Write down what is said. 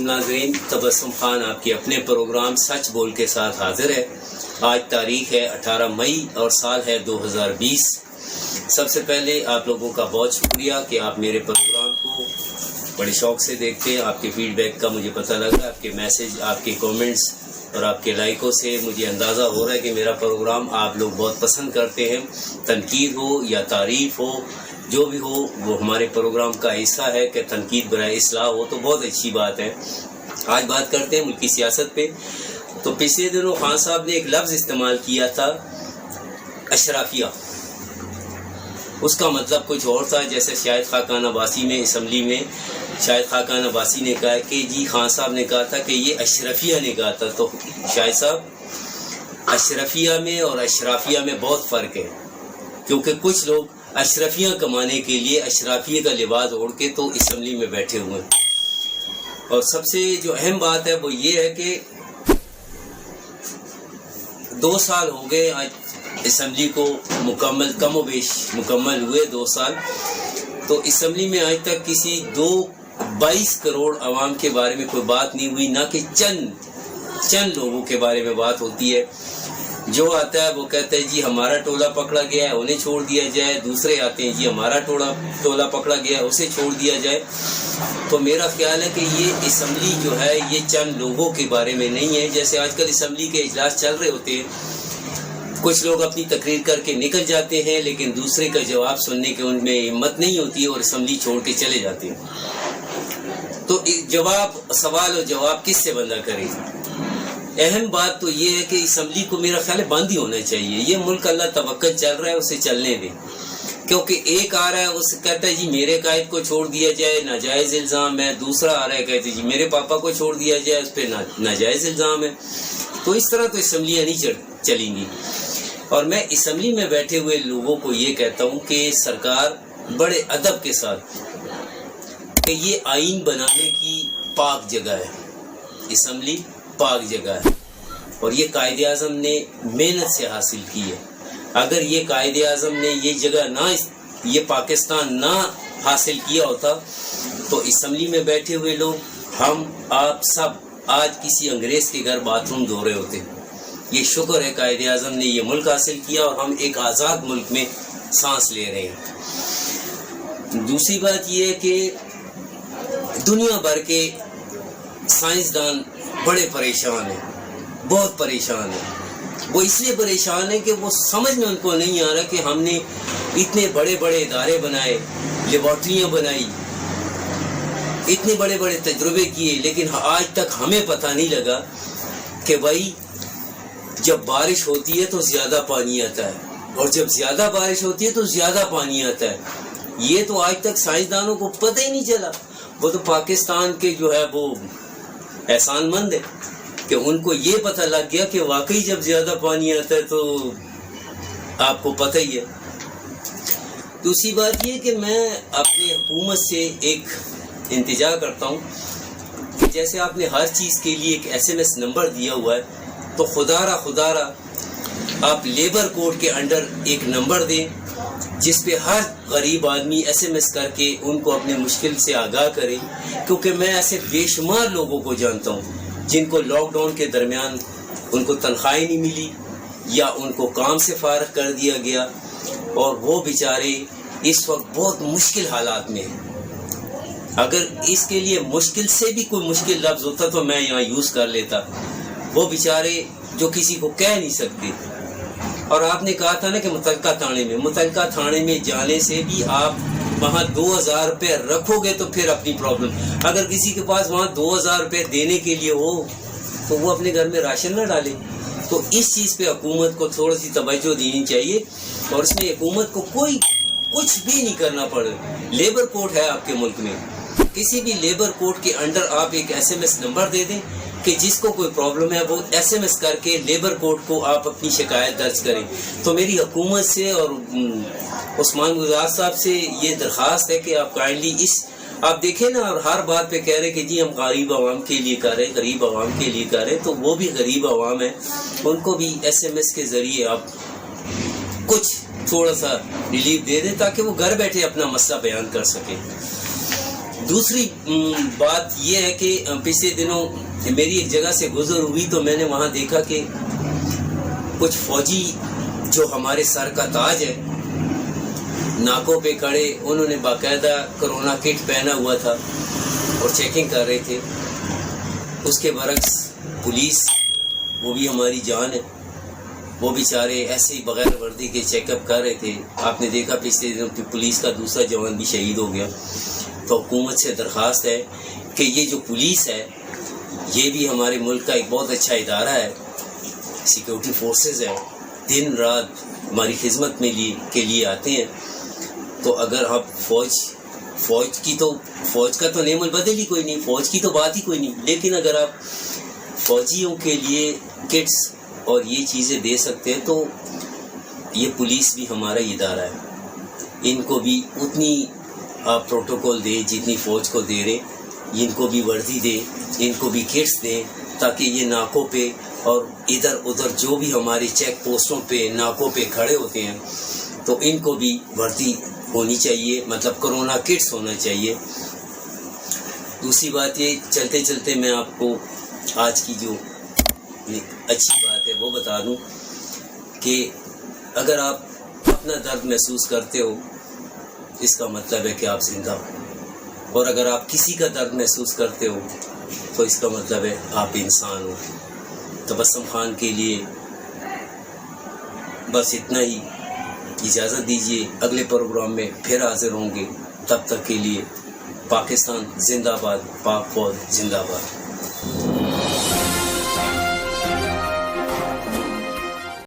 ناظرین، تبسم خان آپ کے اپنے پروگرام سچ بول کے ساتھ حاضر ہے۔ آج تاریخ ہے 18 مئی اور سال ہے 2020۔ سب سے پہلے آپ لوگوں کا بہت شکریہ کہ آپ میرے پروگرام کو بڑے شوق سے دیکھتے ہیں۔ آپ کے فیڈ بیک کا مجھے پتہ لگا، آپ کے میسج، آپ کے کومنٹس اور آپ کے لائکوں سے مجھے اندازہ ہو رہا ہے کہ میرا پروگرام آپ لوگ بہت پسند کرتے ہیں۔ تنقید ہو یا تعریف ہو، جو بھی ہو، وہ ہمارے پروگرام کا حصہ ہے کہ تنقید برائے اصلاح ہو تو بہت اچھی بات ہے۔ آج بات کرتے ہیں ملکی سیاست پہ۔ تو پچھلے دنوں خان صاحب نے ایک لفظ استعمال کیا تھا، اشرافیہ۔ اس کا مطلب کچھ اور تھا، جیسے شاہد خاقان عباسی میں اسمبلی میں شاہد خاقان عباسی نے کہا کہ جی خان صاحب نے کہا تھا کہ یہ اشرفیہ نے کہا تھا۔ تو شاہد صاحب، اشرفیہ میں اور اشرافیہ میں بہت فرق ہے، کیونکہ کچھ لوگ اشرفیاں کمانے کے لیے اشرافیہ کا لباس اوڑھ کے تو اسمبلی میں بیٹھے ہوئے ہیں۔ اور سب سے جو اہم بات ہے وہ یہ ہے کہ 2 سال ہو گئے آج اسمبلی کو مکمل، کم و بیش مکمل ہوئے 2 سال۔ تو اسمبلی میں آج تک کسی 22 کروڑ عوام کے بارے میں کوئی بات نہیں ہوئی، نہ کہ چند لوگوں کے بارے میں بات ہوتی ہے۔ جو آتا ہے وہ کہتا ہے جی ہمارا ٹولہ پکڑا گیا ہے، انہیں چھوڑ دیا جائے۔ دوسرے آتے ہیں جی ہمارا ٹولہ پکڑا گیا ہے، اسے چھوڑ دیا جائے۔ تو میرا خیال ہے کہ یہ اسمبلی جو ہے یہ چند لوگوں کے بارے میں نہیں ہے۔ جیسے آج کل اسمبلی کے اجلاس چل رہے ہوتے ہیں، کچھ لوگ اپنی تقریر کر کے نکل جاتے ہیں، لیکن دوسرے کا جواب سننے کے ان میں ہمت نہیں ہوتی ہے اور اسمبلی چھوڑ کے چلے جاتے ہیں۔ تو سوال اور جواب کس سے بندہ کرے؟ اہم بات تو یہ ہے کہ اسمبلی کو میرا خیال ہے بند ہی ہونا چاہیے۔ یہ ملک اللہ توکل چل رہا ہے، اسے چلنے دیں۔ کیونکہ ایک آ رہا ہے، اس کہتا ہے جی میرے قائد کو چھوڑ دیا جائے، ناجائز الزام ہے۔ دوسرا آ رہا ہے، کہتے جی میرے پاپا کو چھوڑ دیا جائے، اس پہ ناجائز الزام ہے۔ تو اس طرح تو اسمبلیاں نہیں چلیں گی۔ اور میں اسمبلی میں بیٹھے ہوئے لوگوں کو یہ کہتا ہوں کہ سرکار بڑے ادب کے ساتھ، کہ یہ آئین بنانے کی پاک جگہ ہے، اسمبلی پاک جگہ ہے، اور یہ قائد اعظم نے محنت سے حاصل کی ہے۔ اگر یہ قائد اعظم نے یہ جگہ یہ پاکستان نہ حاصل کیا ہوتا تو اسمبلی میں بیٹھے ہوئے لوگ، ہم آپ سب آج کسی انگریز کے گھر باتھ روم دھو رہے ہوتے۔ یہ شکر ہے قائد اعظم نے یہ ملک حاصل کیا اور ہم ایک آزاد ملک میں سانس لے رہے ہیں۔ دوسری بات یہ ہے کہ دنیا بھر کے سائنسدان بڑے پریشان ہیں، بہت پریشان ہیں۔ وہ اس لیے پریشان ہیں کہ وہ سمجھ میں ان کو نہیں آ رہا کہ ہم نے اتنے بڑے بڑے ادارے بنائے، لیبارٹریاں بنائی، اتنے بڑے بڑے تجربے کیے، لیکن آج تک ہمیں پتہ نہیں لگا کہ بھائی جب بارش ہوتی ہے تو زیادہ پانی آتا ہے، اور جب زیادہ بارش ہوتی ہے تو زیادہ پانی آتا ہے۔ یہ تو آج تک سائنسدانوں کو پتہ ہی نہیں چلا۔ وہ تو پاکستان کے جو ہے وہ احسان مند ہے کہ ان کو یہ پتہ لگ گیا کہ واقعی جب زیادہ پانی آتا ہے تو آپ کو پتہ ہی ہے۔ دوسری بات یہ کہ میں اپنی حکومت سے ایک انتظار کرتا ہوں کہ جیسے آپ نے ہر چیز کے لیے ایک SMS نمبر دیا ہوا ہے، تو خدا را آپ لیبر کوڈ کے انڈر ایک نمبر دیں جس پہ ہر غریب آدمی SMS کر کے ان کو اپنے مشکل سے آگاہ کرے۔ کیونکہ میں ایسے بے شمار لوگوں کو جانتا ہوں جن کو لاک ڈاؤن کے درمیان ان کو تنخواہیں نہیں ملی یا ان کو کام سے فارغ کر دیا گیا، اور وہ بیچارے اس وقت بہت مشکل حالات میں ہیں۔ اگر اس کے لیے مشکل سے بھی کوئی مشکل لفظ ہوتا تو میں یہاں یوز کر لیتا۔ وہ بیچارے جو کسی کو کہہ نہیں سکتے۔ اور آپ نے کہا تھا نا کہ متعلقہ تھانے میں جانے سے بھی آپ وہاں 2000 روپے رکھو گے تو پھر اپنی پرابلم۔ اگر کسی کے پاس وہاں 2000 روپے دینے کے لیے ہو تو وہ اپنے گھر میں راشن نہ ڈالے۔ تو اس چیز پہ حکومت کو تھوڑی سی توجہ دینی چاہیے، اور اس میں حکومت کو کوئی کچھ بھی نہیں کرنا پڑے۔ لیبر کوڈ ہے آپ کے ملک میں، کسی بھی لیبر کوڈ کے انڈر آپ ایک SMS نمبر دے دیں کہ جس کو کوئی پرابلم ہے وہ SMS کر کے لیبر کوڈ کو آپ اپنی شکایت درج کریں۔ تو میری حکومت سے اور عثمان گزار صاحب سے یہ درخواست ہے کہ آپ کائنڈلی آپ دیکھیں نا، اور ہر بات پہ کہہ رہے کہ جی ہم غریب عوام کے لیے کر رہے ہیں، غریب عوام کے لیے کر رہے ہیں، تو وہ بھی غریب عوام ہیں، ان کو بھی SMS کے ذریعے آپ کچھ تھوڑا سا ریلیف دے دیں تاکہ وہ گھر بیٹھے اپنا مسئلہ بیان کر سکیں۔ دوسری بات یہ ہے کہ پچھلے دنوں میری ایک جگہ سے گزر ہوئی تو میں نے وہاں دیکھا کہ کچھ فوجی جو ہمارے سر کا تاج ہے ناکوں پہ کھڑے، انہوں نے باقاعدہ کرونا کٹ پہنا ہوا تھا اور چیکنگ کر رہے تھے. اس کے برعکس پولیس، وہ بھی ہماری جان ہے، وہ بیچارے ایسے ہی بغیر وردی کے چیک اپ کر رہے تھے. آپ نے دیکھا پچھلے دنوں پولیس کا دوسرا جوان بھی شہید ہو گیا. تو حکومت سے درخواست ہے کہ یہ جو پولیس ہے یہ بھی ہمارے ملک کا ایک بہت اچھا ادارہ ہے، سیکیورٹی فورسز ہے، دن رات ہماری خدمت میں کے لیے آتے ہیں. تو اگر آپ فوج کا تو نعم البدل ہی کوئی نہیں، فوج کی تو بات ہی کوئی نہیں، لیکن اگر آپ فوجیوں کے لیے کٹس اور یہ چیزیں دے سکتے ہیں تو یہ پولیس بھی ہمارا ادارہ ہے. ان کو بھی اتنی آپ پروٹوکول دیں جتنی فوج کو دے رہے، ان کو بھی وردی دیں، ان کو بھی کٹس دیں، تاکہ یہ ناکوں پہ اور ادھر ادھر جو بھی ہمارے چیک پوسٹوں پہ ناکوں پہ کھڑے ہوتے ہیں تو ان کو بھی وردی ہونی چاہیے، مطلب کرونا کٹس ہونا چاہیے. دوسری بات یہ چلتے چلتے میں آپ کو آج کی جو اچھی بات ہے وہ بتا دوں کہ اگر آپ اپنا درد محسوس کرتے ہو اس کا مطلب ہے کہ آپ زندہ ہو، اور اگر آپ کسی کا درد محسوس کرتے ہو تو اس کا مطلب ہے آپ انسان ہو. تبسم خان کے لیے بس اتنا ہی. اجازت دیجیے، اگلے پروگرام میں پھر حاضر ہوں گے. تب تک کے لیے پاکستان زندہ باد، پاک فوج زندہ باد.